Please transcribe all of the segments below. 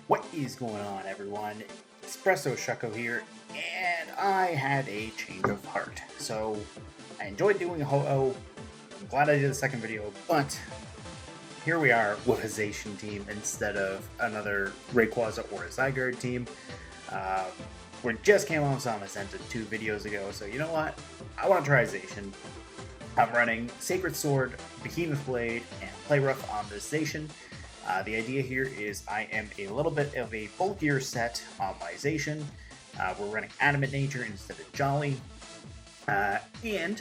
What is going on, everyone? Espresso Shucko here, and I had a change of heart. So, I enjoyed doing a Ho-Oh. I'm glad I did a second video, but here we are with a Zacian team instead of another Rayquaza or a Zygarde team. We just came on Sama Center 2 videos ago, so you know what? I want to try Zacian. I'm running Sacred Sword, Behemoth Blade, and Play Rough on this Zacian. The idea here is I am a little bit of a bulkier set on my Zacian. We're running Adamant Nature instead of Jolly. And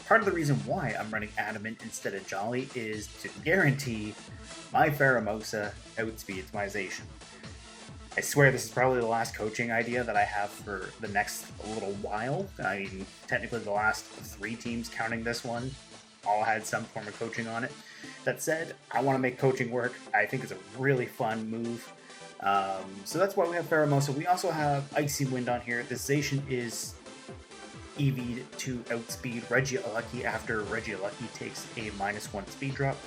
part of the reason why I'm running Adamant instead of Jolly is to guarantee my Pheromosa outspeeds my Zacian. I swear this is probably the last coaching idea that I have for the next little while. I mean, technically the last 3 teams, counting this one, all had some form of coaching on it. That said, I want to make coaching work. I think it's a really fun move. So that's why we have Pheromosa. We also have Icy Wind on here. This Zacian is EV'd to outspeed Regieleki after Regieleki takes a -1 speed drop.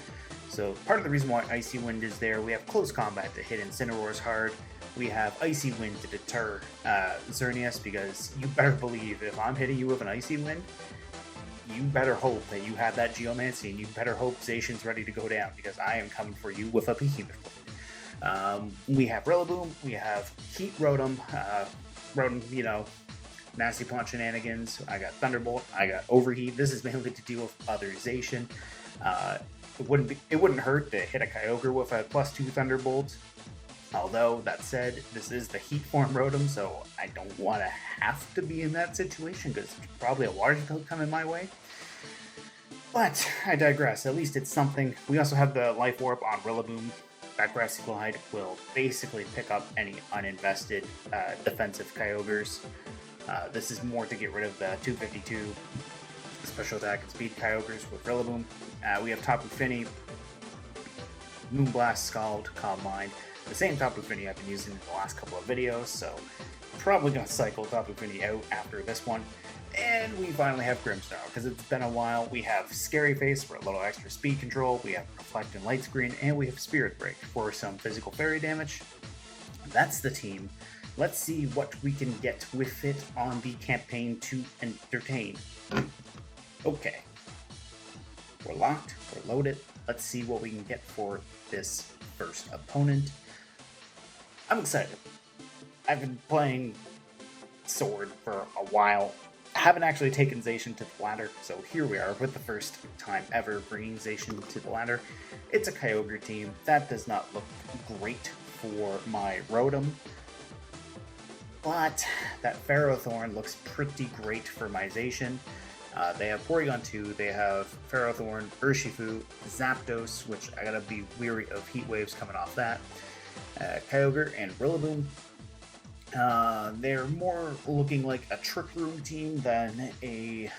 So part of the reason why Icy Wind is there, we have Close Combat to hit Incineroars hard. We have Icy Wind to deter Xerneas, because you better believe if I'm hitting you with an Icy Wind, you better hope that you have that Geomancy, and you better hope Zacian's ready to go down, because I am coming for you with a Behemoth Blade. We have Rillaboom, we have Heat Rotom, Rotom, you know, nasty punch shenanigans. I got Thunderbolt, I got Overheat. This is mainly to deal with other Zacian. It wouldn't hurt to hit a Kyogre with a +2 Thunderbolt. Although, that said, this is the Heat form Rotom, so I don't want to have to be in that situation, because it's probably a large build coming my way. But, I digress. At least it's something. We also have the Life Orb on Rillaboom. That Grassy Glide will basically pick up any uninvested defensive Kyogres. This is more to get rid of the 252 special attack and speed Kyogres with Rillaboom. We have Tapu Fini, Moonblast, Scald, Calm Mind. The same Tapu Fini I've been using in the last couple of videos, so probably going to cycle Tapu Fini out after this one. And we finally have Grimmsnarl, because it's been a while. We have Scary Face for a little extra speed control, we have Reflect and Light Screen, and we have Spirit Break for some physical fairy damage. That's the team. Let's see what we can get with it on the campaign to entertain. Okay. We're locked, we're loaded. Let's see what we can get for this first opponent. I'm excited. I've been playing Sword for a while. I haven't actually taken Zacian to the ladder, so here we are with the first time ever bringing Zacian to the ladder. It's a Kyogre team. That does not look great for my Rotom, but that Ferrothorn looks pretty great for my Zacian. They have Porygon 2, they have Ferrothorn, Urshifu, Zapdos, which I gotta be weary of Heat Waves coming off that, Kyogre, and Rillaboom. They're more looking like a Trick Room team than a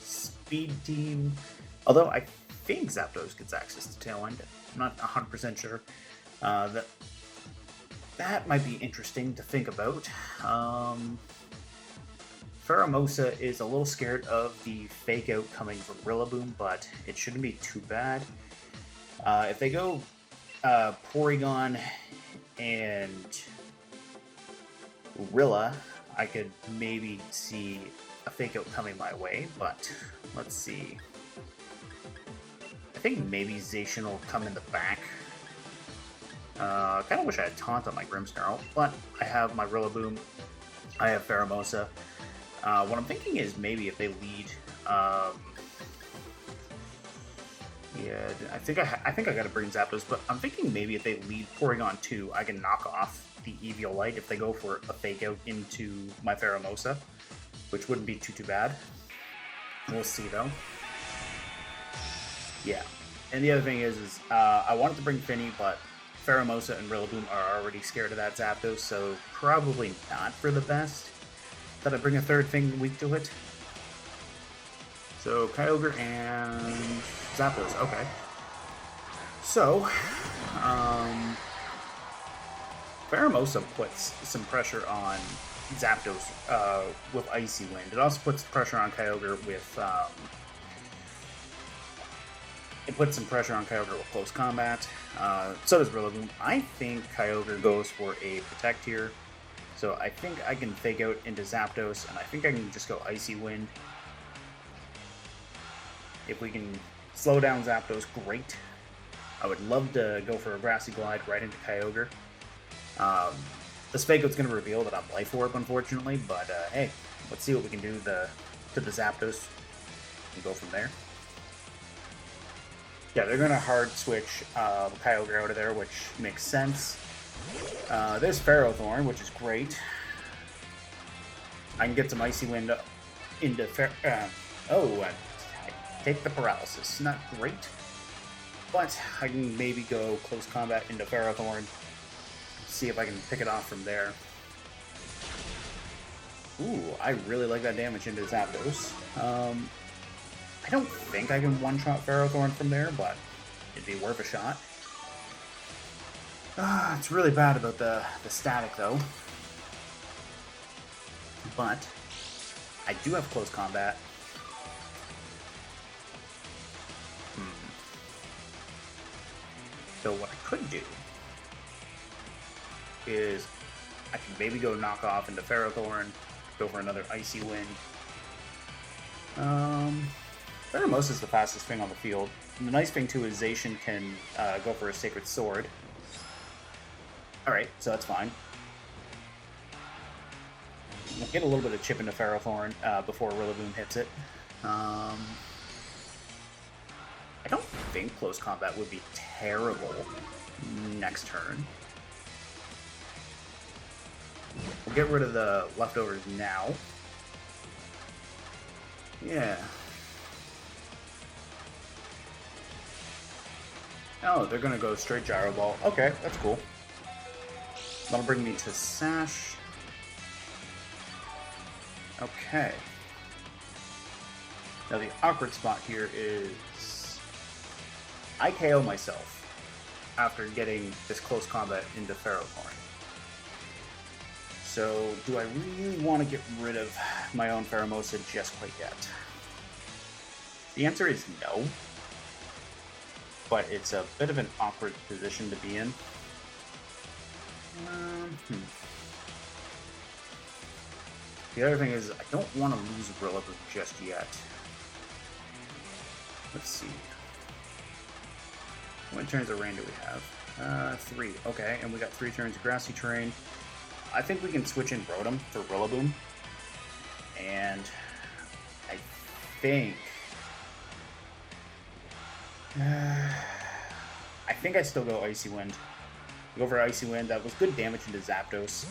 Speed team, although I think Zapdos gets access to Tail End. I'm not 100% sure. That might be interesting to think about. Pheromosa is a little scared of the fake out coming from Rillaboom, but it shouldn't be too bad. If they go Porygon and Rilla, I could maybe see a fake out coming my way, but let's see. I think maybe Zacian will come in the back. I kind of wish I had Taunt on my Grimmsnarl, but I have my Rillaboom, I have Pheromosa. What I'm thinking is maybe if they lead, yeah, I think I gotta bring Zapdos, but I'm thinking maybe if they lead Porygon 2, I can knock off the Eviolite if they go for a fake out into my Pheromosa, which wouldn't be too bad. We'll see though. Yeah, and the other thing is I wanted to bring Fini, but Pheromosa and Rillaboom are already scared of that Zapdos, so probably not for the best that I bring a third thing weak to it. So, Kyogre and Zapdos, okay. So, Pheromosa puts some pressure on Zapdos with Icy Wind. It also puts pressure on Kyogre with It puts some pressure on Kyogre with close combat. So does Rillaboom. I think Kyogre goes for a Protect here. So I think I can fake out into Zapdos, and I think I can just go Icy Wind. If we can slow down Zapdos, great. I would love to go for a Grassy Glide right into Kyogre. This fake out's going to reveal that I'm Life Orb, unfortunately, but hey, let's see what we can do to the Zapdos and go from there. Yeah, they're going to hard switch Kyogre out of there, which makes sense. There's Ferrothorn, which is great. I can get some Icy Wind into take the Paralysis. Not great, but I can maybe go close combat into Ferrothorn. See if I can pick it off from there. Ooh, I really like that damage into Zapdos. I don't think I can one-shot Ferrothorn from there, but it'd be worth a shot. It's really bad about the static, though. But I do have close combat. So what I could do is I can maybe go knock off into Ferrothorn, go for another Icy Wind. Pheromosa is the fastest thing on the field. And the nice thing too is Zacian can go for a Sacred Sword. Alright, so that's fine. We'll get a little bit of chip into Ferrothorn before Rillaboom hits it. I don't think close combat would be terrible next turn. We'll get rid of the leftovers now. Yeah. Oh, they're gonna go straight Gyro Ball. Okay, that's cool. That'll bring me to Sash. Okay. Now the awkward spot here is I KO myself after getting this close combat into Ferrothorn. So, do I really want to get rid of my own Pheromosa just quite yet? The answer is no. But it's a bit of an awkward position to be in. The other thing is, I don't want to lose Rillaboom just yet. Let's see. How many turns of rain do we have? 3. Okay, and we got 3 turns of Grassy Terrain. I think we can switch in Rotom for Rillaboom. And I think... I still go Icy Wind. Go for Icy Wind. That was good damage into Zapdos.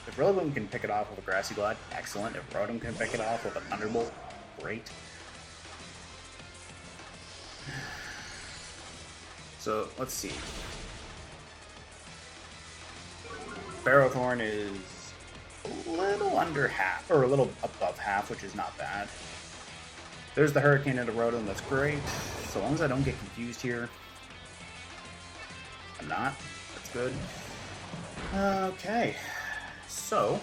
If Rillaboom can pick it off with a Grassy Glide, excellent. If Rotom can pick it off with a Thunderbolt, great. So, let's see. Ferrothorn is a little under half, or a little above half, which is not bad. There's the Hurricane into Rotom, that's great. So long as I don't get confused here. I'm not. That's good. Okay. So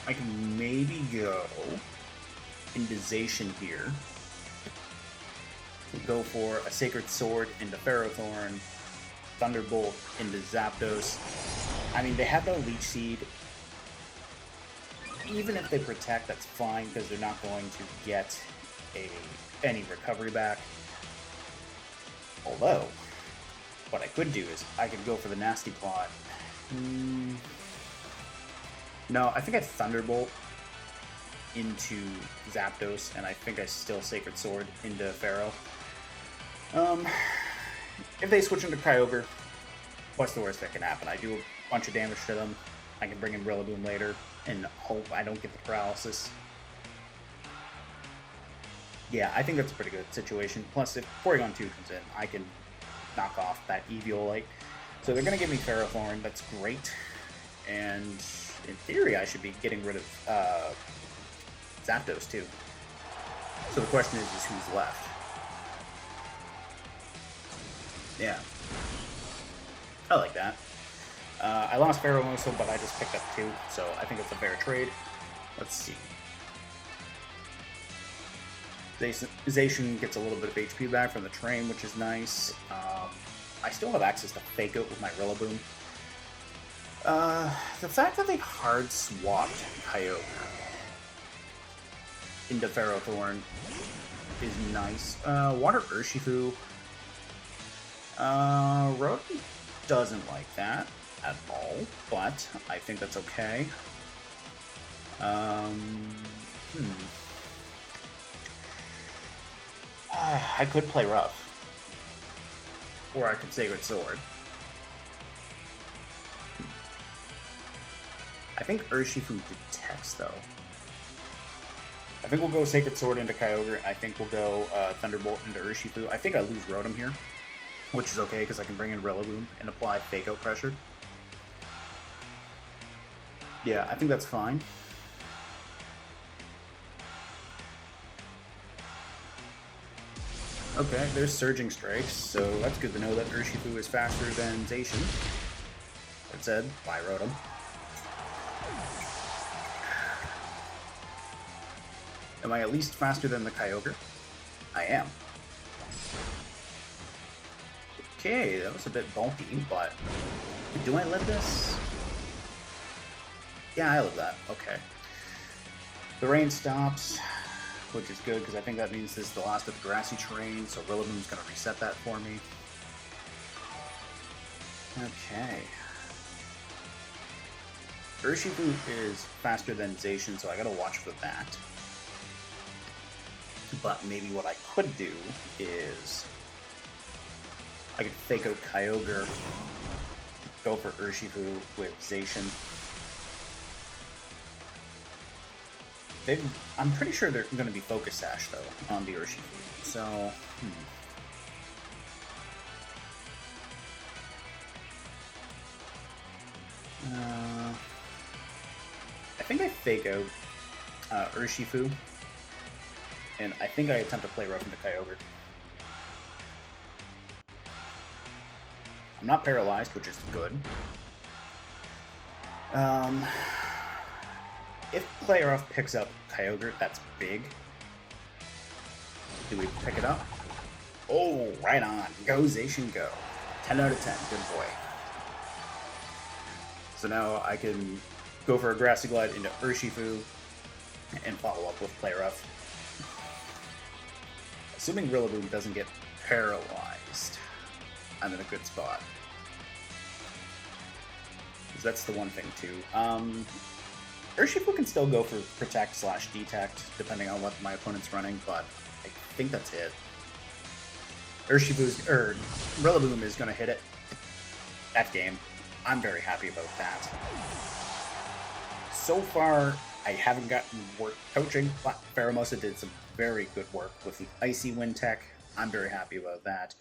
I can maybe go into Zacian here. Go for a Sacred Sword into Ferrothorn. Thunderbolt into Zapdos. I mean, they have no Leech Seed. Even if they protect, that's fine, because they're not going to get any recovery back. Although, what I could do is, I could go for the Nasty Plot. No, I think I Thunderbolt into Zapdos, and I think I still Sacred Sword into Pharaoh. If they switch into Kyogre, what's the worst that can happen? I do a bunch of damage to them. I can bring in Rillaboom later and hope I don't get the paralysis. Yeah, I think that's a pretty good situation. Plus, if Porygon 2 comes in, I can knock off that Eviolite. So they're going to give me Ferrothorn. That's great. And in theory, I should be getting rid of Zapdos too. So the question is who's left? Yeah. I like that. I lost Pheromosa, but I just picked up 2, so I think it's a fair trade. Let's see. Zacian gets a little bit of HP back from the train, which is nice. I still have access to Fake Out with my Rillaboom. The fact that they hard swapped Kyogre into Ferrothorn is nice. Water Urshifu. Rotom doesn't like that at all, but I think that's okay. I could play rough. Or I could Sacred Sword. I think Urshifu detects, though. I think we'll go Sacred Sword into Kyogre. I think we'll go Thunderbolt into Urshifu. I think I lose Rotom here, which is okay because I can bring in Rillaboom and apply Fake Out pressure. Yeah, I think that's fine. Okay, there's Surging Strikes, so that's good to know that Urshifu is faster than Zacian. That said, bye Rotom. Am I at least faster than the Kyogre? I am. Okay, that was a bit bulky, but do I live this? Yeah, I live that. Okay. The rain stops, which is good because I think that means this is the last of the grassy terrain, so Rillaboom's going to reset that for me. Okay. Urshifu is faster than Zacian, so I gotta watch for that. But maybe what I could do is I could Fake Out Kyogre, go for Urshifu with Zacian. I'm pretty sure they're going to be Focus Sash, though, on the Urshifu. So, I think I Fake Out Urshifu, and I think I attempt to play rough into Kyogre. I'm not paralyzed, which is good. If Play Rough picks up Kyogre, that's big. Do we pick it up? Oh, right on. Go, Zacian, go. 10 out of 10. Good boy. So now I can go for a Grassy Glide into Urshifu and follow up with Play Rough. Assuming Rillaboom doesn't get paralyzed, I'm in a good spot. Because that's the one thing, too. Urshifu can still go for Protect/Detect, depending on what my opponent's running, but I think that's it. Rillaboom is going to hit it. That game. I'm very happy about that. So far, I haven't gotten work coaching, but Pheromosa did some very good work with the Icy Wind tech. I'm very happy about that.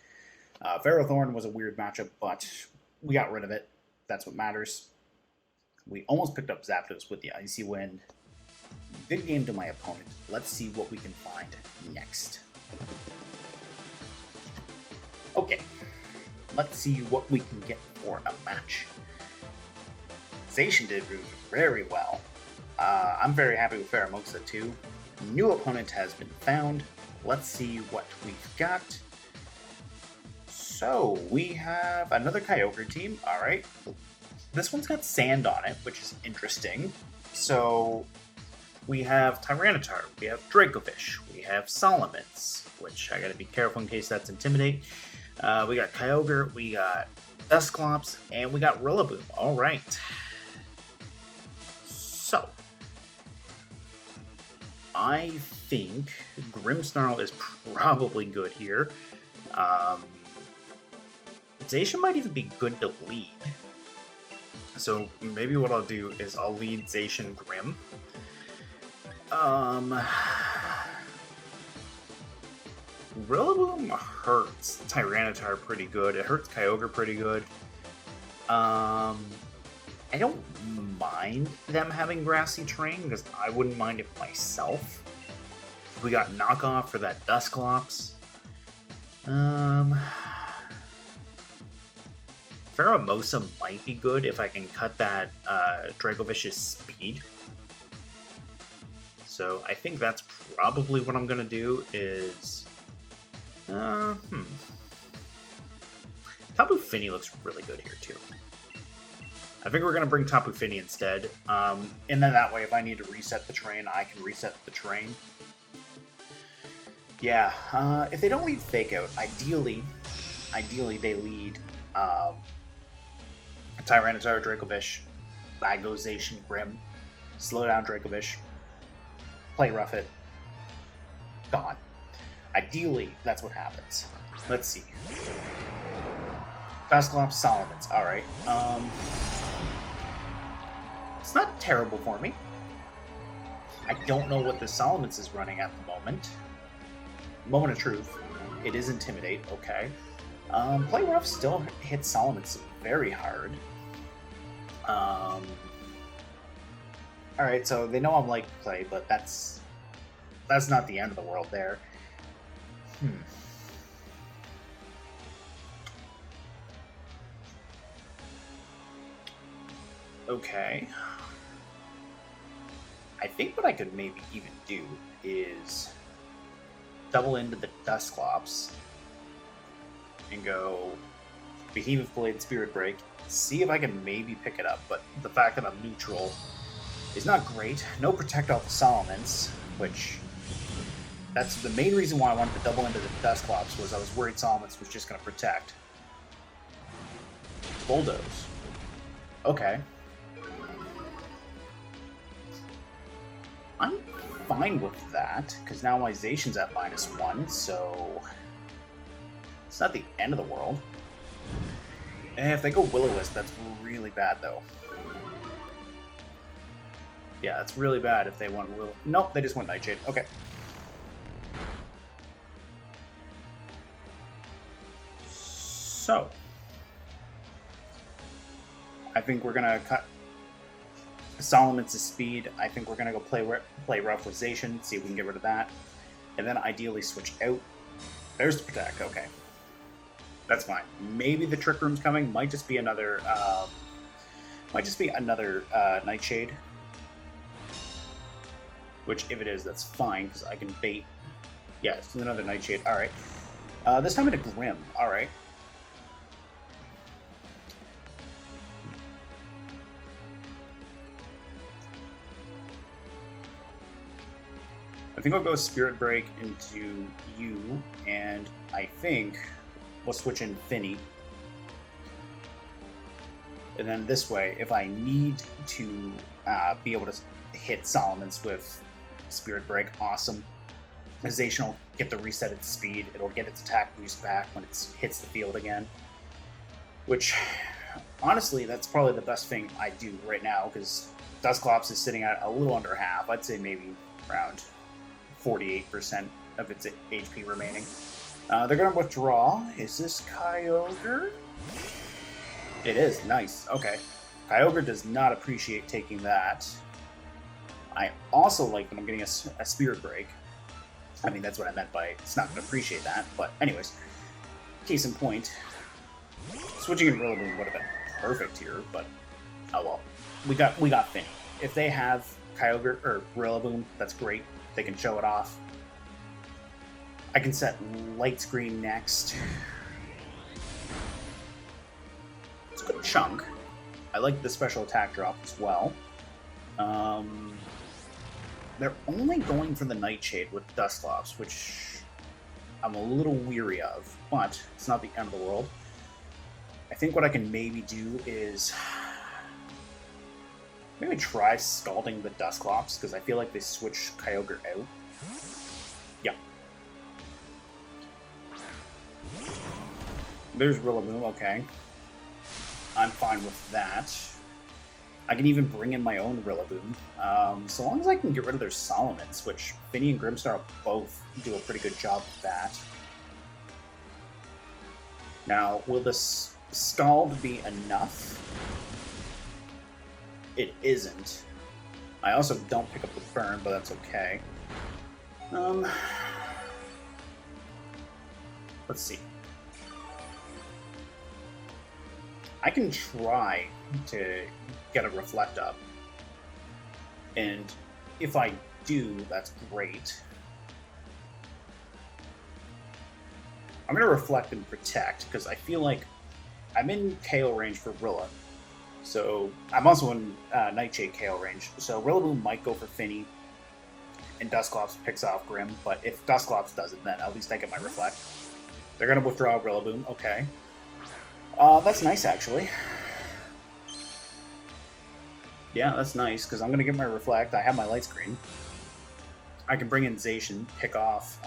Ferrothorn was a weird matchup, but we got rid of it. That's what matters. We almost picked up Zapdos with the Icy Wind. Good game to my opponent. Let's see what we can find next. Okay, let's see what we can get for a match. Zacian did very well. I'm very happy with Pheromosa too. New opponent has been found. Let's see what we've got. So, we have another Kyogre team. Alright. This one's got sand on it, which is interesting. So, we have Tyranitar, we have Dracovish, we have Salamence, which I gotta be careful in case that's Intimidate. We got Kyogre, we got Dusclops, and we got Rillaboom. Alright. So, I think Grimmsnarl is probably good here. Zacian might even be good to lead. So maybe what I'll do is I'll lead Zacian Grimm. Rillaboom hurts Tyranitar pretty good. It hurts Kyogre pretty good. I don't mind them having Grassy Terrain, because I wouldn't mind it myself. We got Knockoff for that Dusclops. Pheromosa might be good if I can cut that Dracovish's speed. So I think that's probably what I'm gonna do is... Tapu Fini looks really good here, too. I think we're going to bring Tapu Fini instead. And then that way, if I need to reset the terrain, I can reset the terrain. Yeah, if they don't lead Fake Out, ideally they lead Tyranitar, Dracovish, bag goes Zacian, Grim, slow down Dracovish, play Rough It, gone. Ideally, that's what happens. Let's see. Dusclops, Solomons. Alright. It's not terrible for me. I don't know what the Solomons is running at the moment. Moment of truth. It is Intimidate, okay. Play Rough still hits Solomons very hard. Alright, so they know I'm like play, but that's not the end of the world there. Okay. I think what I could maybe even do is double into the Dusclops and go Behemoth Blade, Spirit Break, see if I can maybe pick it up, but the fact that I'm neutral is not great. No Protect off the Solomons, which that's the main reason why I wanted to double into the Dusclops, was I was worried Solomons was just going to protect. Bulldoze. Okay. I'm fine with that, because now my Zacian's at -1, so it's not the end of the world. And if they go Will-O-Wisp, that's really bad, though. Yeah, it's really bad if they want Will... Nope, they just went Nightshade. Okay. So, I think we're going to cut Solomon's speed. I think we're going to go play Rough with Zacian, see if we can get rid of that. And then ideally switch out. There's the Protect, okay. That's fine. Maybe the Trick Room's coming. Might just be another Nightshade. Which, if it is, that's fine, because I can bait. Yeah, it's another Nightshade. Alright. This time into Grim. Alright. I think I'll go Spirit Break into you, and I think we'll switch in Fini. And then this way, if I need to be able to hit Solomons with Spirit Break, awesome. Zacian will get the reset its speed, it'll get its attack boost back when it hits the field again. Which, honestly, that's probably the best thing I do right now, because Dusclops is sitting at a little under half. I'd say maybe around 48% of its HP remaining. They're going to withdraw. Is this Kyogre? It is. Nice. Okay. Kyogre does not appreciate taking that. I also like that I'm getting a Spirit Break. I mean, that's what I meant by it's not going to appreciate that. But anyways, case in point, switching in Rillaboom would have been perfect here, but oh well. We got Fini. If they have Kyogre or Rillaboom, that's great. They can show it off. I can set Light Screen next. It's a good chunk. I like the special attack drop as well. They're only going for the Nightshade with Dusclops, which I'm a little weary of, but it's not the end of the world. I think what I can maybe do is maybe try Scalding the Dusclops, because I feel like they switched Kyogre out. Yeah. There's Rillaboom, okay. I'm fine with that. I can even bring in my own Rillaboom. So long as I can get rid of their Solomons, which Fini and Grimmsnarl both do a pretty good job with that. Now, will this Scald be enough? It isn't. I also don't pick up the Burn, but that's okay. Let's see. I can try to get a Reflect up. And if I do, that's great. I'm going to Reflect and Protect, because I feel like I'm in KO range for Rilla. So, I'm also in Nightshade KO range. So, Rillaboom might go for Fini, and Dusclops picks off Grim, but if Dusclops does it, then at least I get my Reflect. They're going to withdraw Rillaboom, okay. That's nice, actually. Yeah, that's nice, because I'm going to get my Reflect. I have my Light Screen. I can bring in Zacian, pick off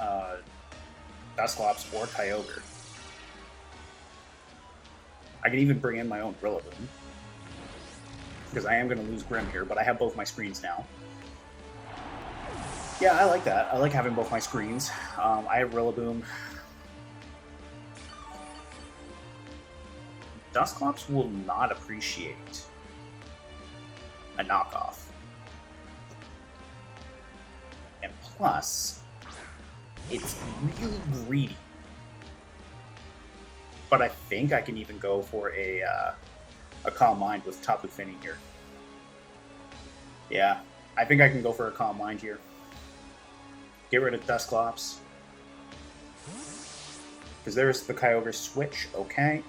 Dusclops or Kyogre. I can even bring in my own Rillaboom, because I am going to lose Grim here, but I have both my screens now. Yeah, I like that. I like having both my screens. I have Rillaboom. Dusclops will not appreciate a knockoff. And plus, it's really greedy. But I think I can even go for a Calm Mind with Tapu Fini here. Yeah, I think I can go for a Calm Mind here. Get rid of Dusclops. Because there's the Kyogre switch, okay.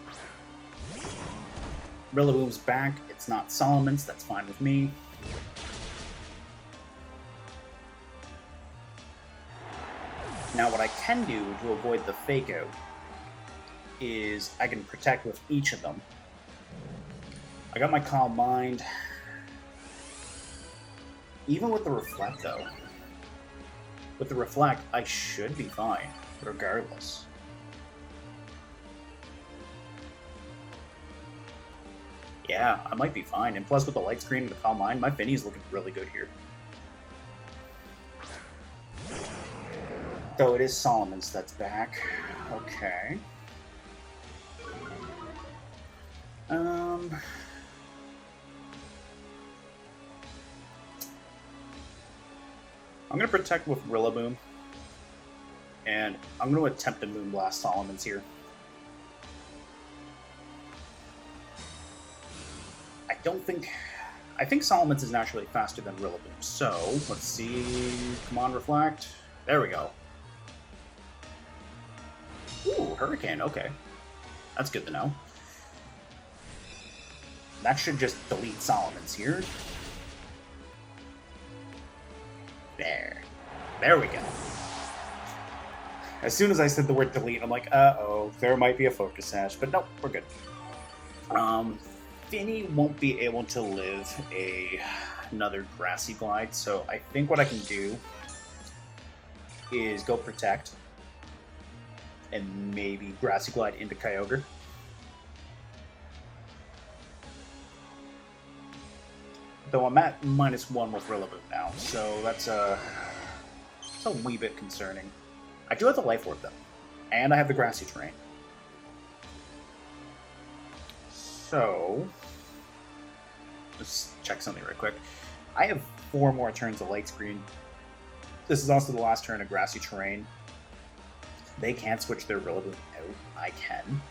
Rillaboom's back. It's not Solomon's. That's fine with me. Now what I can do to avoid the Fake Out is I can Protect with each of them. I got my Calm Mind. Even with the Reflect though. With the Reflect, I should be fine, regardless. Yeah, I might be fine. And plus with the Light Screen and the Calm Mind, my Fini's looking really good here. Though it is Solomon's that's back. Okay. I'm going to Protect with Rillaboom. And I'm going to attempt to Moonblast Solomon's here. I think Solomon's is naturally faster than Rillaboom. So, let's see. Come on, Reflect. There we go. Ooh, Hurricane, okay. That's good to know. That should just delete Solomon's here. There. There we go. As soon as I said the word delete, I'm like, uh-oh, there might be a Focus Sash, but nope, we're good. Fini won't be able to live another Grassy Glide, so I think what I can do is go Protect and maybe Grassy Glide into Kyogre. Though I'm at -1 with Rillaboom now, so that's a wee bit concerning. I do have the Life Orb though, and I have the Grassy Terrain. So, let's check something real quick. I have 4 more turns of Light Screen. This is also the last turn of Grassy Terrain. They can't switch their Rillaboom out. I can.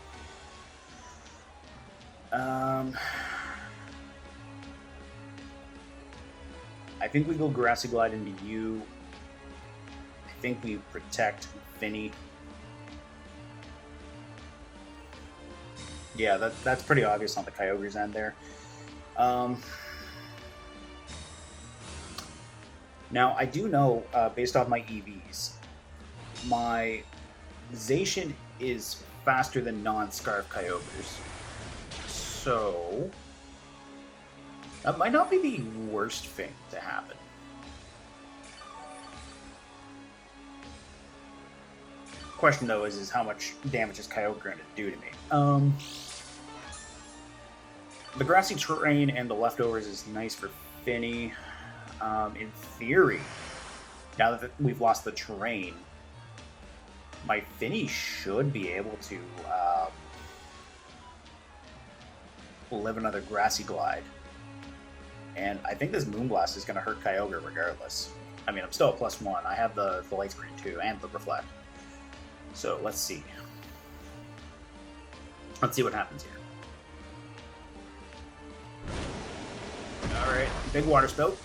I think we go Grassy Glide into you. I think we Protect Fini. Yeah, that's pretty obvious on the Kyogre's end there. Now, I do know, based off my EVs, my Zacian is faster than non-Scarf Kyogres. So, that might not be the worst thing to happen. Question, though, is how much damage is Kyogre going to do to me? The Grassy Terrain and the Leftovers is nice for Fini. In theory, now that we've lost the Terrain, my Fini should be able to live another Grassy Glide. And I think this Moonblast is going to hurt Kyogre regardless. I mean, I'm still at +1. I have the Light Screen too, and the Reflect. So, let's see. Let's see what happens here. Alright, big Water Spout.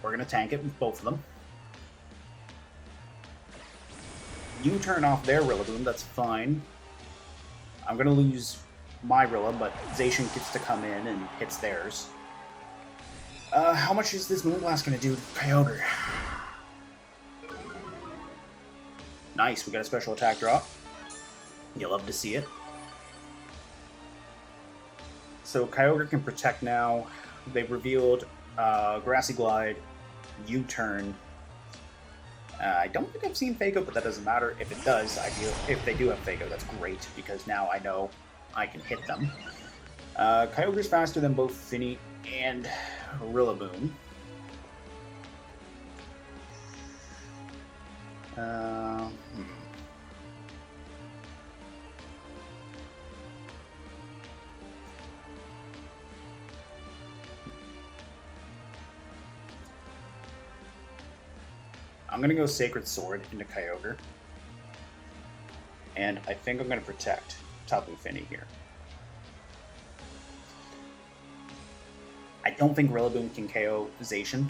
We're going to tank it with both of them. U-turn off their Rillaboom, that's fine. I'm going to lose my Rilla, but Zacian gets to come in and hits theirs. How much is this Moonblast going to do to Kyogre? Nice, we got a special attack drop. You'll love to see it. So Kyogre can protect now. They've revealed Grassy Glide, U-turn. I don't think I've seen Fako, but that doesn't matter. If it does, if they do have Fako, that's great, because now I know I can hit them. Kyogre's faster than both Fini and Rillaboom. I'm going to go Sacred Sword into Kyogre. And I think I'm going to protect Tapu Fini here. I don't think Rillaboom can KO Zacian.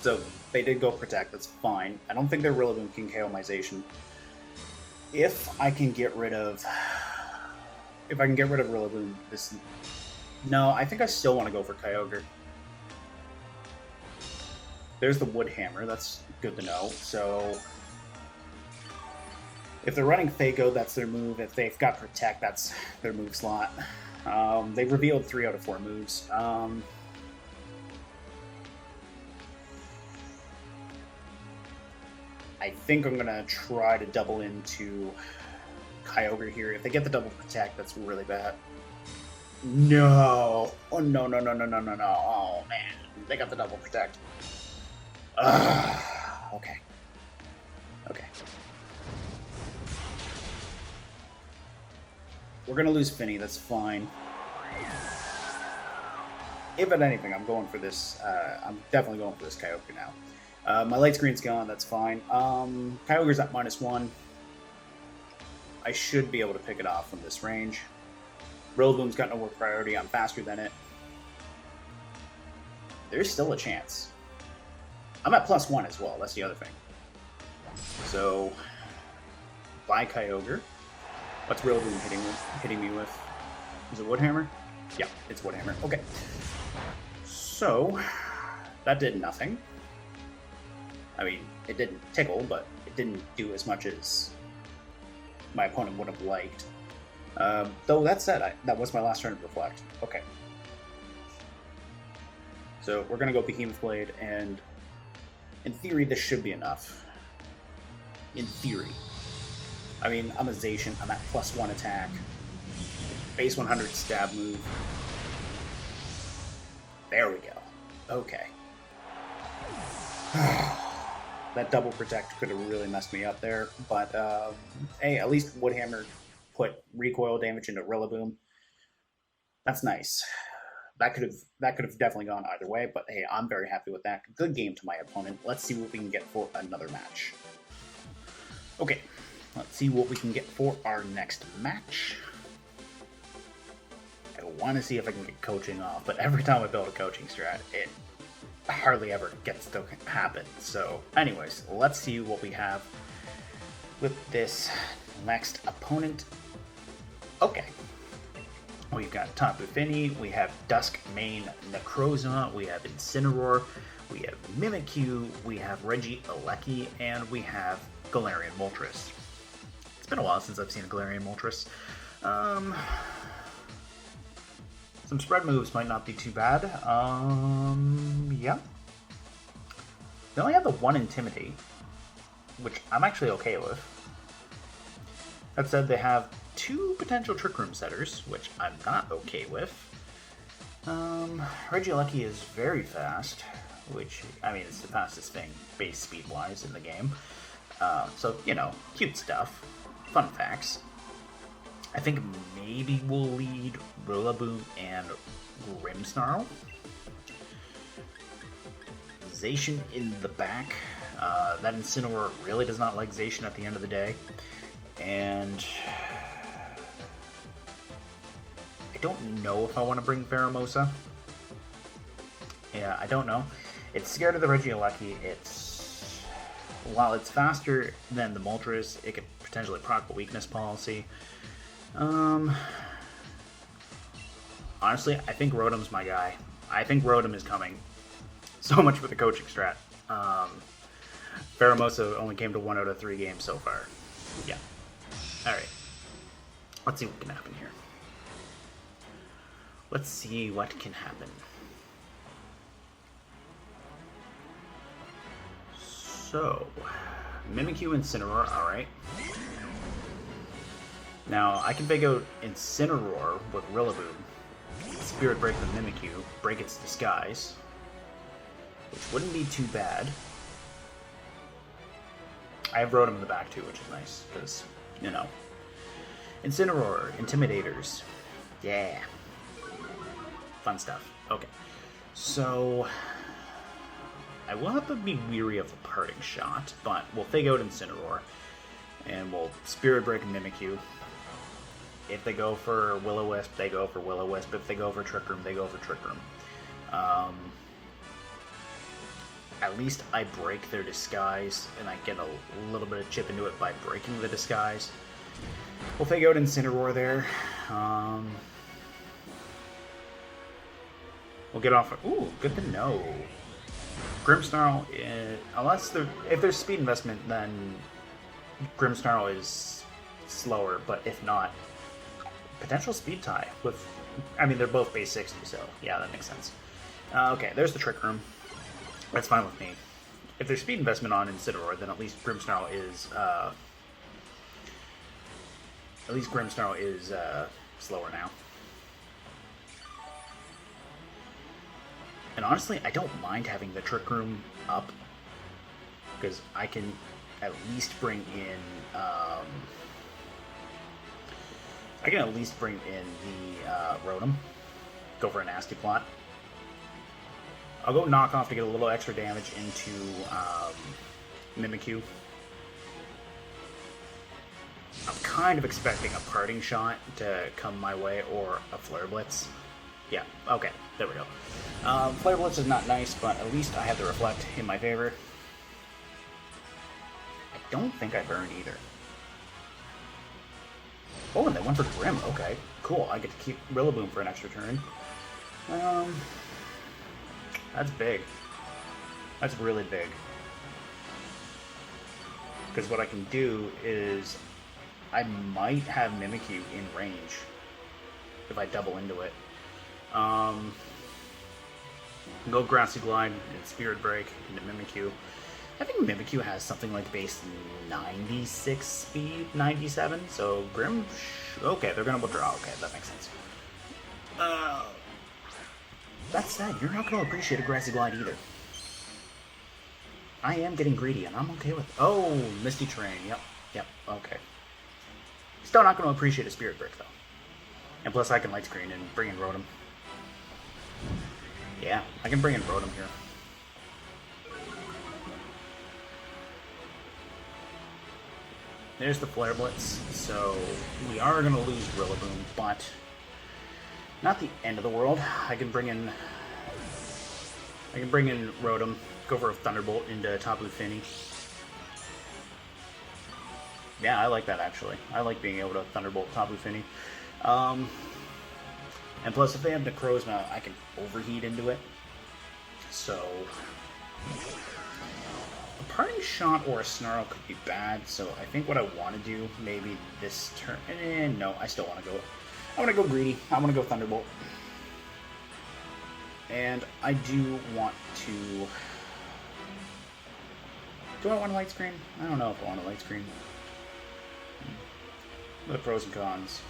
So they did go protect, that's fine. I don't think their Rillaboom can KO my Zacian. If I can get rid of Rillaboom, this... No, I think I still want to go for Kyogre. There's the Wood Hammer, that's good to know. So if they're running Fako, that's their move. If they've got Protect, that's their move slot. They've revealed 3 out of 4 moves. I think I'm going to try to double into Kyogre here. If they get the double Protect, that's really bad. No! Oh, no. Oh, man. They got the double Protect. Okay. We're gonna lose Fini, that's fine. If at anything, I'm going for this, I'm definitely going for this Kyogre now. My light screen's gone, that's fine. Kyogre's at -1. I should be able to pick it off from this range. Rillaboom's got no more priority, I'm faster than it. There's still a chance. I'm at +1 as well, that's the other thing. So, bye Kyogre. What's Rillaboom hitting me with? Is it Wood Hammer? Yeah, it's Wood Hammer. Okay. So, that did nothing. I mean, it didn't tickle, but it didn't do as much as my opponent would have liked. Though that said, that was my last turn of Reflect. Okay. So, we're going to go Behemoth Blade, and in theory, this should be enough. In theory. I mean, I'm a Zacian, I'm at +1 attack. Base 100 stab move. There we go. Okay. That double protect could have really messed me up there, but hey, at least Wood Hammer put recoil damage into Rillaboom. That's nice. That could have definitely gone either way, but hey, I'm very happy with that. Good game to my opponent. Let's see what we can get for another match. Okay, let's see what we can get for our next match. I want to see if I can get coaching off, but every time I build a coaching strat, it hardly ever gets to happen. So anyways, let's see what we have with this next opponent. Okay. We've got Tapu Fini, we have Duskmane Necrozma, we have Incineroar, we have Mimikyu, we have Regieleki, and we have Galarian Moltres. It's been a while since I've seen a Galarian Moltres. Some spread moves might not be too bad. Yeah. They only have the 1 Intimidate, which I'm actually okay with. That said, they have 2 potential Trick Room setters, which I'm not okay with. Regieleki is very fast, which, I mean, it's the fastest thing base speed-wise in the game. So, you know, cute stuff. Fun facts. I think maybe we'll lead Rillaboom and Grimmsnarl. Zacian in the back. That Incineroar really does not like Zacian at the end of the day. And I don't know if I want to bring Pheromosa. Yeah, I don't know. It's scared of the Regieleki. It's while it's faster than the Moltres, it could potentially proc a weakness policy. Honestly, I think Rotom's my guy. I think Rotom is coming. So much for the coaching strat. Pheromosa only came to 1 out of 3 games so far. Yeah. Alright. Let's see what can happen here. Let's see what can happen. So, Mimikyu Incineroar, alright. Now, I can big out Incineroar with Rillaboom. Spirit Break the Mimikyu, break its disguise. Which wouldn't be too bad. I have Rotom in the back too, which is nice, because, you know. Incineroar, Intimidators. Yeah. Fun stuff. Okay. So, I will have to be weary of the Parting Shot, but we'll Fake Out Incineroar, and we'll Spirit Break Mimikyu. If they go for Will-O-Wisp, they go for Will-O-Wisp. If they go for Trick Room, they go for Trick Room. At least I break their disguise, and I get a little bit of chip into it by breaking the disguise. We'll Fake Out Incineroar there. We'll get off. Ooh, good to know. Grimmsnarl, if there's speed investment, then Grimmsnarl is slower, but if not, potential speed tie with, I mean, they're both base 60, so yeah, that makes sense. Okay, there's the Trick Room. That's fine with me. If there's speed investment on Incineroar, then at least Grimmsnarl is slower now. And honestly, I don't mind having the Trick Room up, because I can at least bring in the Rotom. Go for a Nasty Plot. I'll go Knock Off to get a little extra damage into Mimikyu. I'm kind of expecting a Parting Shot to come my way, or a Flare Blitz. Yeah, okay, there we go. Flare Blitz is not nice, but at least I have the Reflect in my favor. I don't think I burned either. Oh, and they went for Grim. Okay, cool. I get to keep Rillaboom for an extra turn. That's big. That's really big. Because what I can do is I might have Mimikyu in range if I double into it. Go Grassy Glide and Spirit Break into Mimikyu. I think Mimikyu has something like base 96 speed, 97, so Grim... Okay, they're gonna withdraw. Okay, that makes sense. That said, you're not gonna appreciate a Grassy Glide either. I am getting greedy, and I'm okay with it. Oh, Misty Terrain. Yep, okay. Still not gonna appreciate a Spirit Break, though. And plus, I can Light Screen and bring in Rotom. Yeah, I can bring in Rotom here. There's the Flare Blitz, so we are going to lose Rillaboom, but not the end of the world. I can bring in Rotom, go for a Thunderbolt into Tapu Fini. Yeah, I like that actually. I like being able to Thunderbolt Tapu Fini. And plus, if they have Necrozma, I can overheat into it. So a Parting Shot or a Snarl could be bad, so I think what I want to do, maybe this turn... no, I still want to go... I want to go greedy. I want to go Thunderbolt. And I do want to... Do I want a Light Screen? I don't know if I want a Light Screen. What are the pros and cons?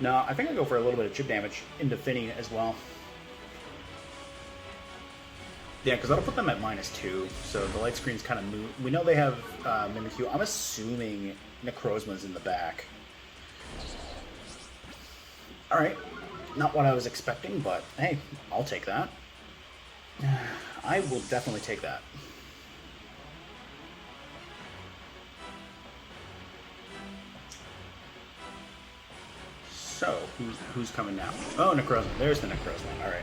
No, I think I go for a little bit of chip damage into Fini as well. Yeah, because that'll put them at -2, so the Light Screen's kind of moot. We know they have Mimikyu. I'm assuming Necrozma's in the back. Alright, not what I was expecting, but hey, I'll take that. I will definitely take that. So, who's coming now? Oh, Necrozma. There's the Necrozma.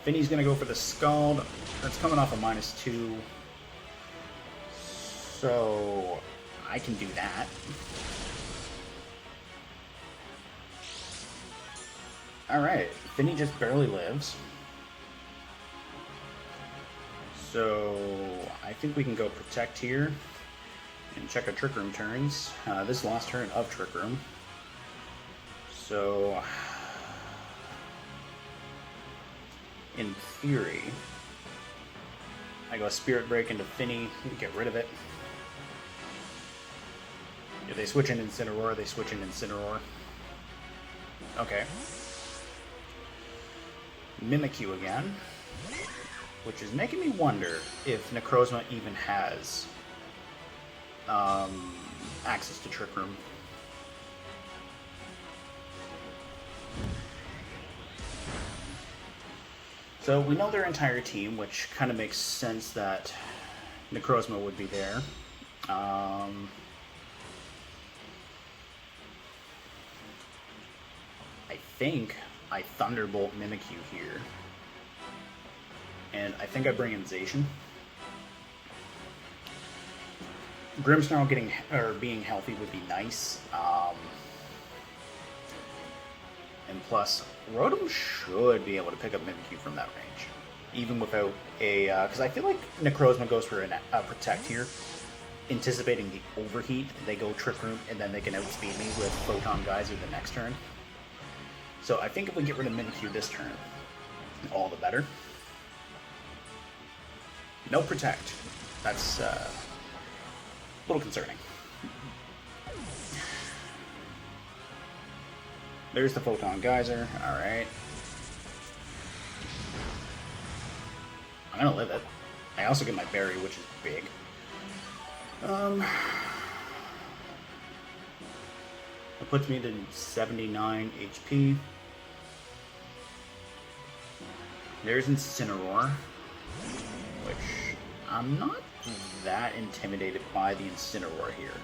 Fini's gonna go for the Scald. That's coming off a -2. So I can do that. Alright, Fini just barely lives. So I think we can go Protect here and check our Trick Room turns. This is the last turn of Trick Room. So in theory, I go Spirit Break into Fini, get rid of it. If they switch in Incineroar, they switch in Incineroar. Okay. Mimikyu again, which is making me wonder if Necrozma even has access to Trick Room. So we know their entire team, which kind of makes sense that Necrozma would be there. I think I Thunderbolt Mimikyu here. And I think I bring in Zacian. Grimmsnarl being healthy would be nice. And plus, Rotom should be able to pick up Mimikyu from that range. Even without a... because I feel like Necrozma goes for a Protect here. Anticipating the Overheat, they go Trick Room, and then they can outspeed me with Photon Geyser the next turn. So I think if we get rid of Mimikyu this turn, all the better. No Protect. That's a little concerning. There's the Photon Geyser. Alright. I'm gonna live it. I also get my Berry, which is big. It puts me to 79 HP. There's Incineroar, which I'm not that intimidated by the Incineroar here.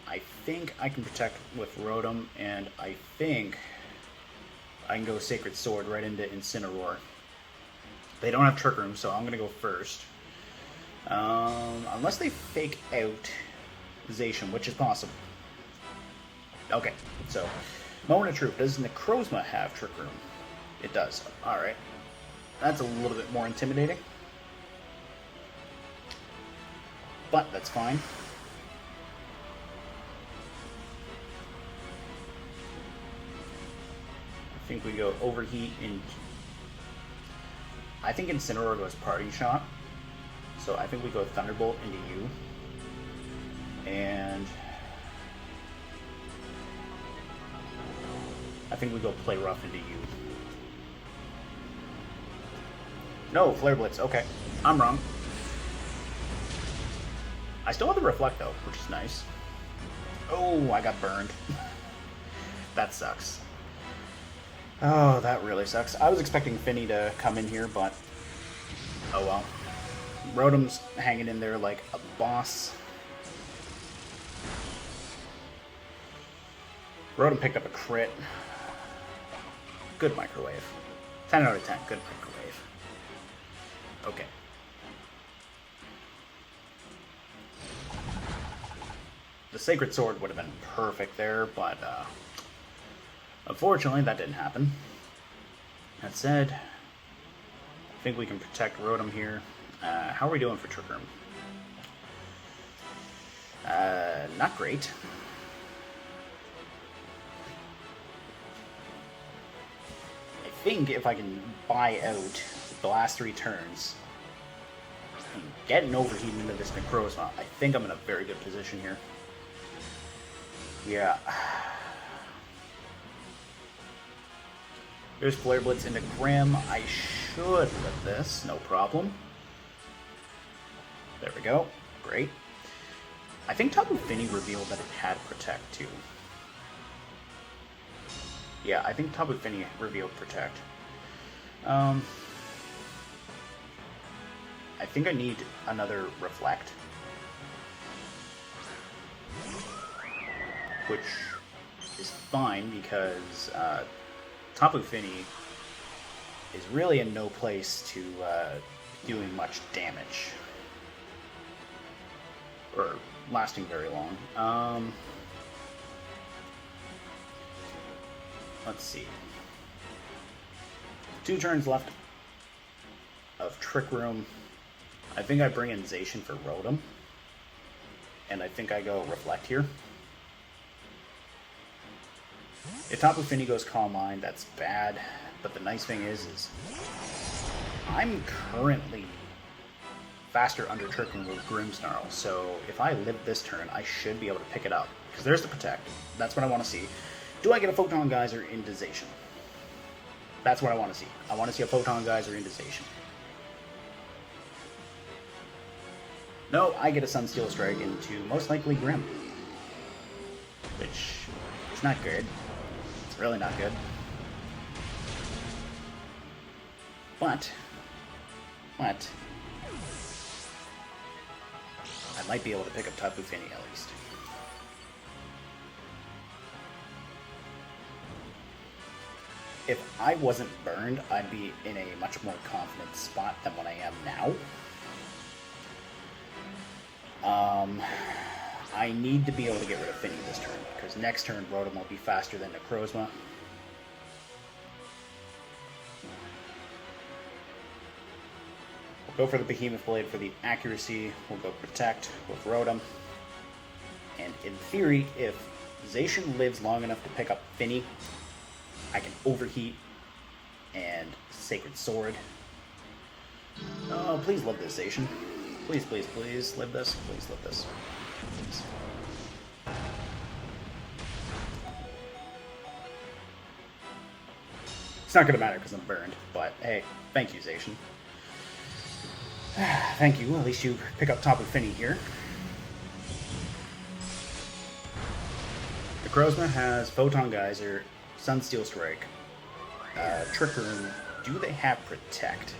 I think I can Protect with Rotom, and I think I can go Sacred Sword right into Incineroar. They don't have Trick Room, so I'm going to go first. Unless they fake out Zacian, which is possible. Okay, so Moment of Truth. Does Necrozma have Trick Room? It does. Alright. That's a little bit more intimidating. But that's fine. I think we go Overheat in... I think Incineroar goes Party Shot. So I think we go Thunderbolt into you. And... I think we go Play Rough into you. No, Flare Blitz. Okay. I'm wrong. I still have the Reflect, though, which is nice. Oh, I got burned. That sucks. Oh, that really sucks. I was expecting Fini to come in here, but... oh well. Rotom's hanging in there like a boss. Rotom picked up a crit. Good microwave. 10 out of 10. Good microwave. Okay. The Sacred Sword would have been perfect there, but unfortunately that didn't happen. That said, I think we can Protect Rotom here. How are we doing for Trick Room? Not great. I think if I can buy out the last 3 turns and get an Overheat into this Necrozma, I think I'm in a very good position here. Yeah. There's Flare Blitz into Grimm. I should live this, no problem. There we go. Great. I think Tapu Fini revealed that it had Protect too. Yeah, I think Tapu Fini revealed Protect. I think I need another Reflect. which is fine because Tapu Fini is really in no place to doing much damage or lasting very long. Let's see. 2 turns left of Trick Room. I think I bring in Zacian for Rotom, and I think I go Reflect here. If Tapu Fini goes Calm Mind, that's bad, but the nice thing is I'm currently faster under Trick Room with Grimmsnarl, so if I live this turn, I should be able to pick it up, because there's the Protect. That's what I want to see. Do I get a Photon Geyser into Zacian? That's what I want to see. I want to see a Photon Geyser into Zacian. No, I get a Sunsteel Strike into most likely Grimm, which is not good. It's really not good. But I might be able to pick up Tapu Fini at least. If I wasn't burned, I'd be in a much more confident spot than what I am now. I need to be able to get rid of Fini this turn, because next turn Rotom will be faster than Necrozma. We'll go for the Behemoth Blade for the accuracy. We'll go Protect with Rotom. And in theory, if Zacian lives long enough to pick up Fini, I can Overheat and Sacred Sword. Oh, please live this, Zacian. Please, please, please, live this. Please live this. Please. It's not going to matter because I'm burned, but hey, thank you, Zacian. Thank you. At least you pick up Tapu Fini here. The Necrozma has Photon Geyser, Sunsteel Strike, Trick Room. Do they have Protect?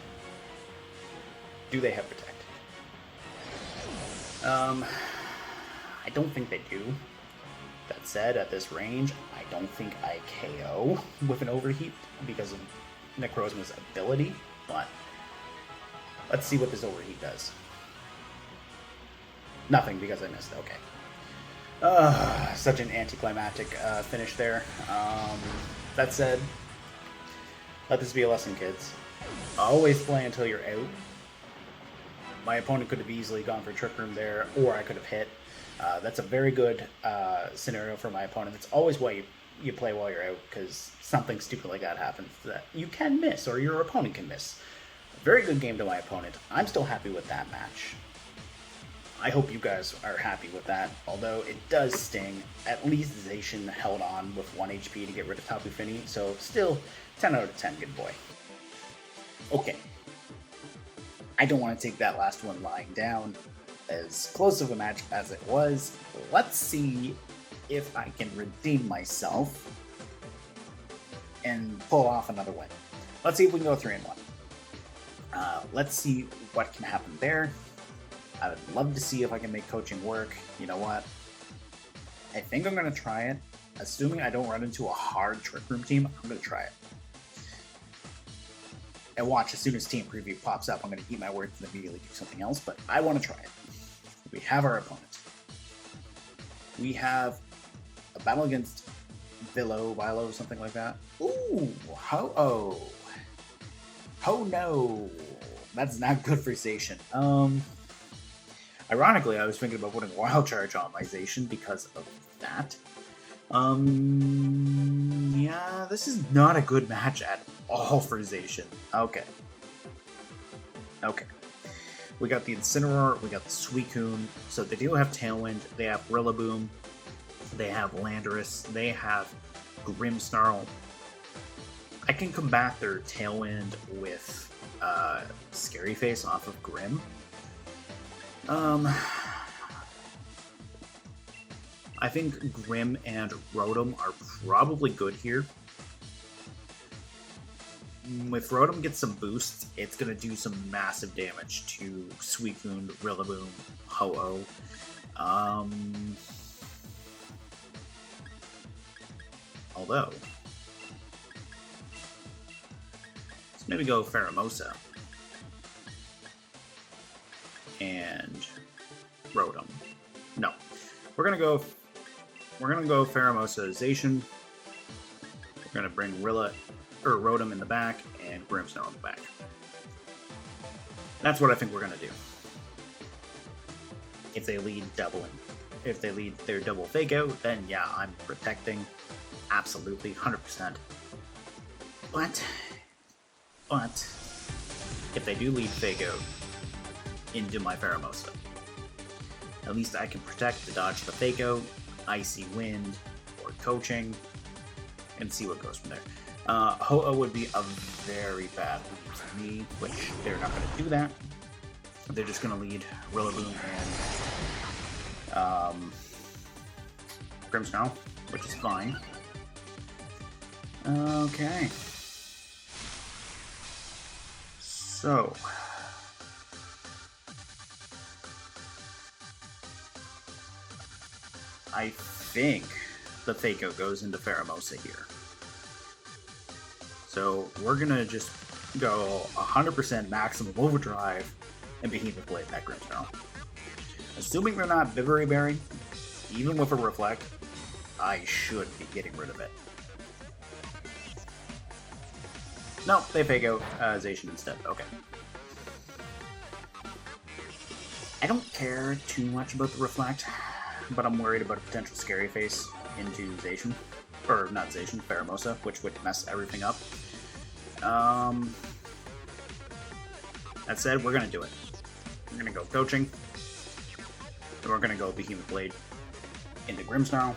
Do they have Protect? I don't think they do. That said, at this range, I don't think I KO with an Overheat because of Necrozma's ability, but let's see what this Overheat does. Nothing because I missed. Okay. Such an anticlimactic finish there. That said, let this be a lesson, kids. Always play until you're out. My opponent could have easily gone for Trick Room there, or I could have hit. That's a very good scenario for my opponent. It's always why you play while you're out, because something stupid like that happens that you can miss, or your opponent can miss. Very good game to my opponent. I'm still happy with that match. I hope you guys are happy with that, although it does sting. At least Zacian held on with 1 HP to get rid of Tapu Fini, so still 10 out of 10, good boy. Okay. I don't want to take that last one lying down. As close of a match as it was, let's see if I can redeem myself and pull off another win. Let's see if we can go 3-1. Let's see what can happen there. I would love to see if I can make coaching work. You know what? I think I'm going to try it. Assuming I don't run into a hard Trick Room team, I'm going to try it. And watch, as soon as team preview pops up, I'm going to eat my words and immediately do something else, but I want to try it. We have our opponent. We have a battle against Vilo, something like that. Ooh, ho-oh. Oh no, that's not good for Zacian. Ironically, I was thinking about putting Wild Charge on my Zacian because of that. Yeah, this is not a good match at all for Zacian. Okay. We got the Incineroar, we got the Suicune, so they do have Tailwind, they have Rillaboom, they have Landorus, they have Grimmsnarl. I can combat their Tailwind with Scary Face off of Grimm. I think Grimm and Rotom are probably good here. If Rotom gets some boosts, it's going to do some massive damage to Suicune, Rillaboom, Ho-Oh. Although, let's maybe go Pheromosa and Rotom. No, we're gonna go Pheromosa, Zacian. We're gonna bring Rotom in the back and Grimmsnarl in the back. That's what I think we're gonna do. If they lead their double fake out, then yeah, I'm protecting. Absolutely, 100%. But if they do lead fake out into my Pheromosa, at least I can protect the dodge the fake out, Icy Wind, or coaching, and see what goes from there. Ho-Oh would be a very bad lead for me, which they're not going to do that. They're just going to lead Rillaboom and Grimmsnarl, which is fine. Okay. So, I think the fake out goes into Pheromosa here. So we're gonna just go 100% maximum overdrive and Behemoth Blade that Grimmsnarl. Assuming they're not Vivery Berry, even with a Reflect, I should be getting rid of it. No, they fake out Zacian instead. Okay. I don't care too much about the Reflect, but I'm worried about a potential Scary Face into Zacian. Or not Zacian, Pheromosa, which would mess everything up. That said, we're gonna do it. We're gonna go coaching. And we're gonna go Behemoth Blade into Grimmsnarl.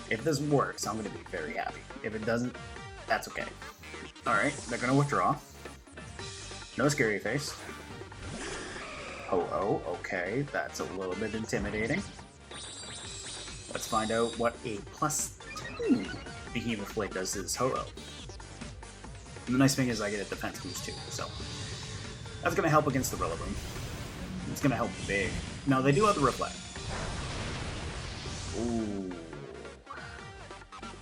If this works, I'm gonna be very happy. If it doesn't, that's okay. Alright, they're gonna withdraw. No Scary Face. Oh, okay, that's a little bit intimidating. Let's find out what a +2 Behemoth Blade does to this Ho-Oh. And the nice thing is I get a defense boost too, so that's gonna help against the Rillaboom. It's gonna help big. Now they do have the Reflect. Ooh.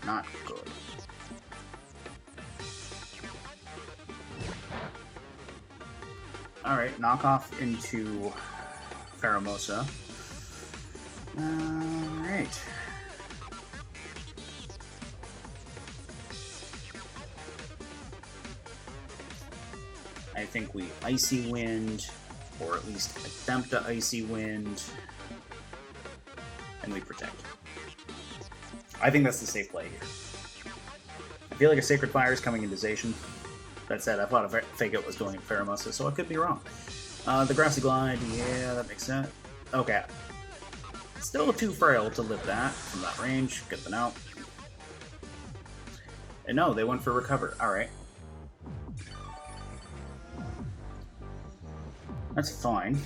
Not good. Alright, knockoff into Pheromosa. Alright. I think we Icy Wind, or at least attempt to Icy Wind, and we protect. I think that's the safe play here. I feel like a Sacred Fire is coming into Zacian. That said, I thought a Fake Out was going in Pheromosa, so I could be wrong. The Grassy Glide, yeah, that makes sense. Okay. Still too frail to live that from that range. Good to know. And no, they went for Recover. Alright. That's fine.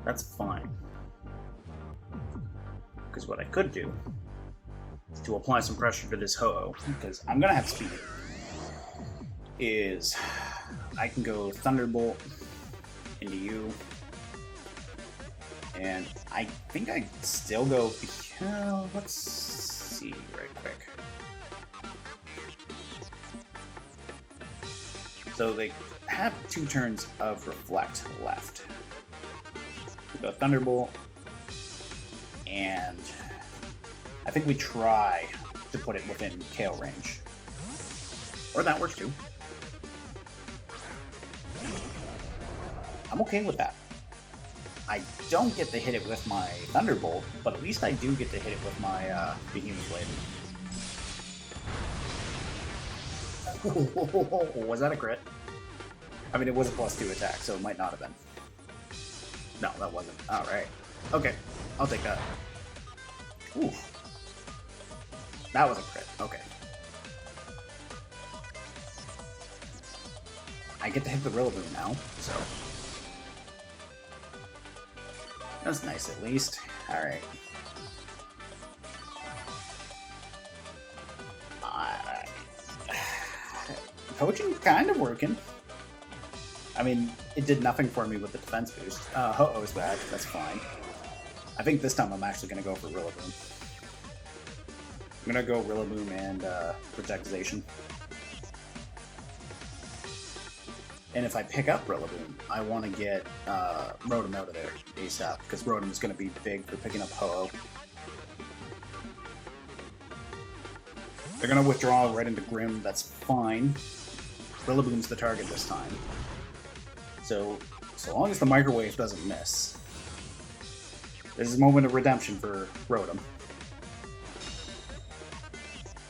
That's fine. Because what I could do is to apply some pressure to this Ho-Oh, because I'm going to have speed, is I can go Thunderbolt into you, and I think I still go, let's see right quick. So they have 2 turns of Reflect left. We go Thunderbolt, and I think we try to put it within KO range. Or that works too. I'm okay with that. I don't get to hit it with my Thunderbolt, but at least I do get to hit it with my Behemoth Blade. Was that a crit? I mean, it was a +2 attack, so it might not have been. No, that wasn't. Alright. Okay, I'll take that. Ooh. That was a crit. Okay. I get to hit the Rillaboom now, so that's nice at least. Alright. Coaching kind of working. I mean, it did nothing for me with the defense boost. Ho-Oh's back, that's fine. I think this time I'm actually going to go for Rillaboom. I'm going to go Rillaboom and protect Zacian. And if I pick up Rillaboom, I want to get Rotom out of there ASAP, because Rotom is going to be big for picking up Ho-Oh. They're going to withdraw right into Grimm, that's fine. Rillaboom's the target this time. So long as the microwave doesn't miss. This is a moment of redemption for Rotom.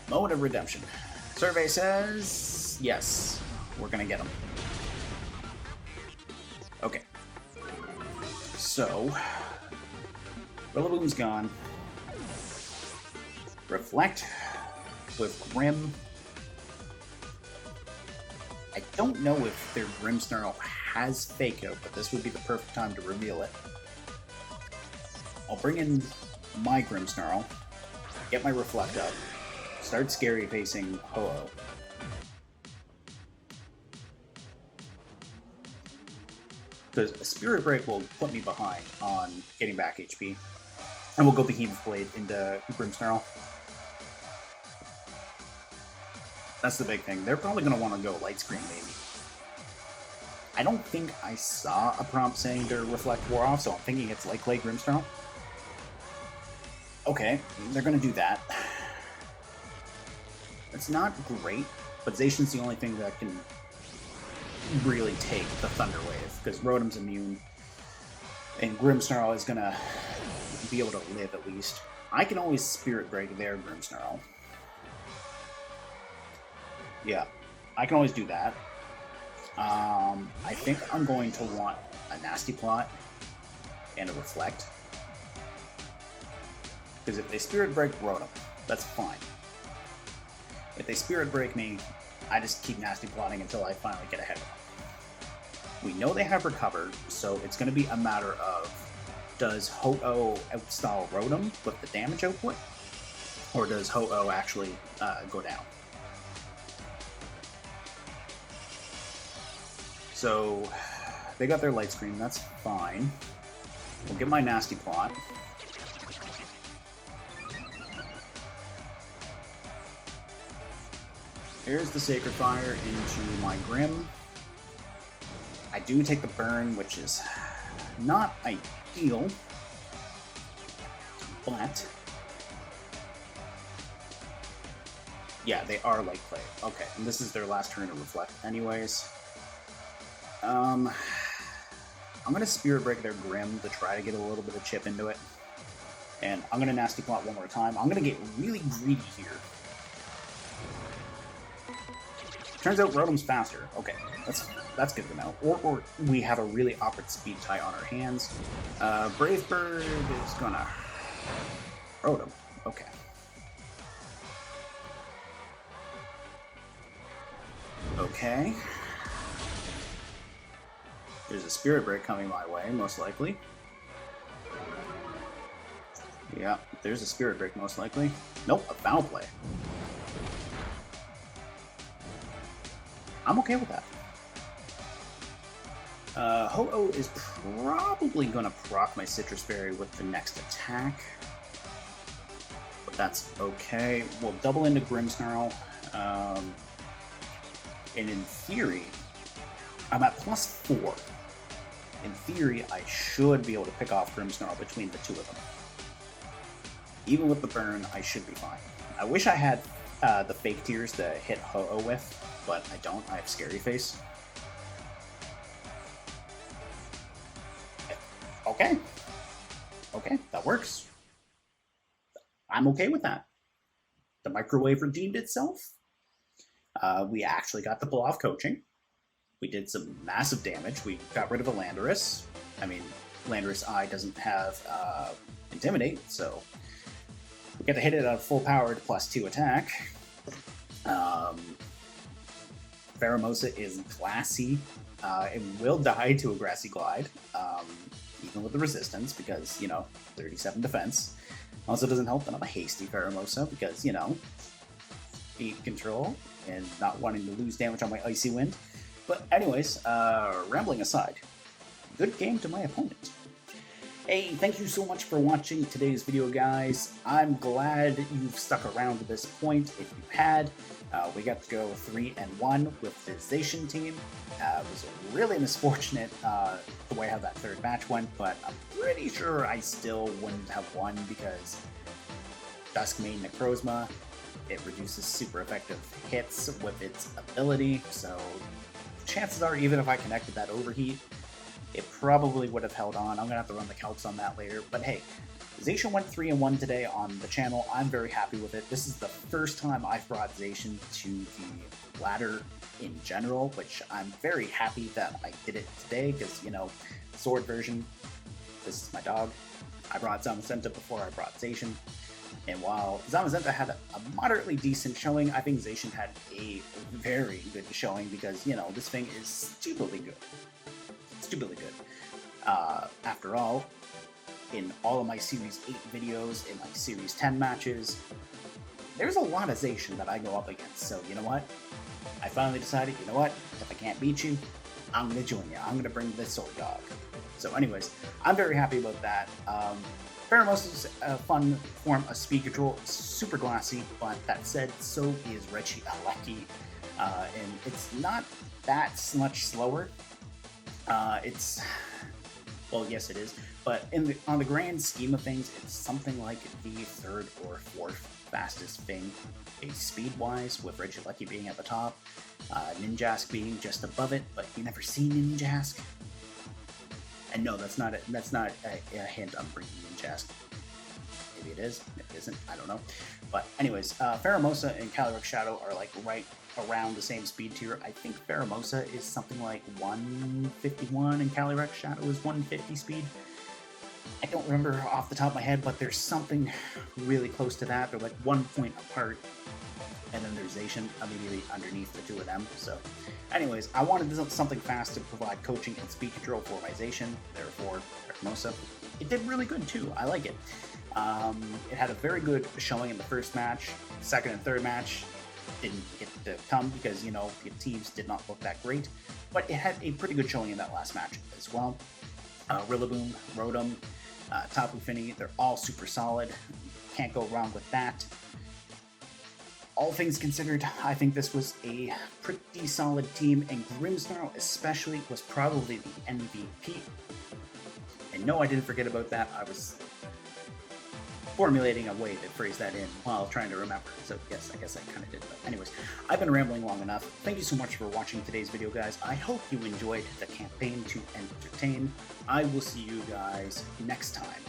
Moment of redemption. Survey says yes, we're gonna get him. Okay. So Rillaboom's gone. Reflect with Grimm. I don't know if their Grimmsnarl has Fake Out, but this would be the perfect time to reveal it. I'll bring in my Grimmsnarl, get my Reflect up, start scary facing Ho-Oh. Because a Spirit Break will put me behind on getting back HP. And we'll go Behemoth Blade into Grimmsnarl. That's the big thing. They're probably going to want to go Light Screen, maybe. I don't think I saw a prompt saying their Reflect wore off, so I'm thinking it's like Clay Grimmsnarl. Okay, they're going to do that. It's not great, but Zacian's the only thing that can really take the Thunder Wave, because Rotom's immune, and Grimmsnarl is going to be able to live at least. I can always Spirit Break their Grimmsnarl. Yeah, I can always do that. I think I'm going to want a Nasty Plot and a Reflect. Because if they Spirit Break Rotom, that's fine. If they Spirit Break me, I just keep Nasty Plotting until I finally get ahead of them. We know they have Recovered, so it's going to be a matter of, does Ho-Oh outstyle Rotom with the damage output? Or does Ho-Oh actually go down? So, they got their Light Screen, that's fine. We'll get my Nasty Plot. Here's the Sacred Fire into my Grimm. I do take the burn, which is not ideal, but yeah, they are like clay. Okay, and this is their last turn to Reflect anyways. I'm gonna Spirit Break their Grimm to try to get a little bit of chip into it. And I'm gonna Nasty Plot one more time. I'm gonna get really greedy here. Turns out Rotom's faster. Okay, that's good to know. Or we have a really awkward speed tie on our hands. Brave Bird is gonna Rotom. Okay. Okay. There's a Spirit Break coming my way, most likely. Yeah, there's a Spirit Break, most likely. Nope, a Foul Play. I'm okay with that. Ho-Oh is probably going to proc my Citrus Berry with the next attack. But that's okay. We'll double into Grimmsnarl. And in theory, I'm at +4. In theory, I should be able to pick off Grimmsnarl between the two of them. Even with the burn, I should be fine. I wish I had the Fake Tears to hit Ho-Oh with, but I don't. I have Scary Face. Okay. Okay, that works. I'm okay with that. The microwave redeemed itself. We actually got the pull-off coaching. We did some massive damage. We got rid of a Landorus. I mean, Landorus I doesn't have Intimidate, so we get to hit it at full power to +2 attack. Pheromosa is glassy. It will die to a Grassy Glide, even with the resistance, because, you know, 37 defense. Also doesn't help that I'm a hasty Pheromosa, because, you know, speed control and not wanting to lose damage on my Icy Wind. But anyways, rambling aside, good game to my opponent. Hey, thank you so much for watching today's video, guys. I'm glad you've stuck around to this point. If you had, we got to go 3-1 with the Zacian team. It was really misfortunate the way how that third match went, but I'm pretty sure I still wouldn't have won because Dusk made Necrozma. It reduces super effective hits with its ability, so chances are, even if I connected that Overheat, it probably would have held on. I'm going to have to run the calcs on that later. But hey, Zacian went 3-1 today on the channel. I'm very happy with it. This is the first time I've brought Zacian to the ladder in general, which I'm very happy that I did it today because, you know, Sword version, this is my dog. I brought Zamazenta before I brought Zacian. And while Zamazenta had a moderately decent showing, I think Zacian had a very good showing because, you know, this thing is stupidly good. Stupidly good. After all, in all of my Series 8 videos, in my Series 10 matches, there's a lot of Zacian that I go up against. So, you know what? I finally decided, you know what? If I can't beat you, I'm going to join you. I'm going to bring this Sword Dog. So anyways, I'm very happy about that. Pheromosa is a fun form of speed control, super glassy, but that said, so is Regieleki, and it's not that much slower. It's, well, yes it is, but on the grand scheme of things, it's something like the third or fourth fastest thing, speed-wise, with Regieleki being at the top, Ninjask being just above it, but you never see Ninjask. And no, that's not a hint I'm bringing Ninjask. Maybe it is, maybe it isn't, I don't know. But anyways, Pheromosa and Calyrex Shadow are like right around the same speed tier. I think Pheromosa is something like 151 and Calyrex Shadow is 150 speed. I don't remember off the top of my head, but there's something really close to that. They're like 1 point apart. And then there's Zacian immediately underneath the two of them. So anyways, I wanted something fast to provide coaching and speed control for my Zacian, therefore Pheromosa. It did really good too, I like it. It had a very good showing in the first match. Second and third match didn't get to come because, you know, the teams did not look that great. But it had a pretty good showing in that last match as well. Rillaboom, Rotom, Tapu Fini, they're all super solid. Can't go wrong with that. All things considered, I think this was a pretty solid team, and Grimmsnarl especially was probably the MVP. And no, I didn't forget about that. I was formulating a way to phrase that in while trying to remember. So yes, I guess I kind of did. But anyways, I've been rambling long enough. Thank you so much for watching today's video, guys. I hope you enjoyed the campaign to entertain. I will see you guys next time.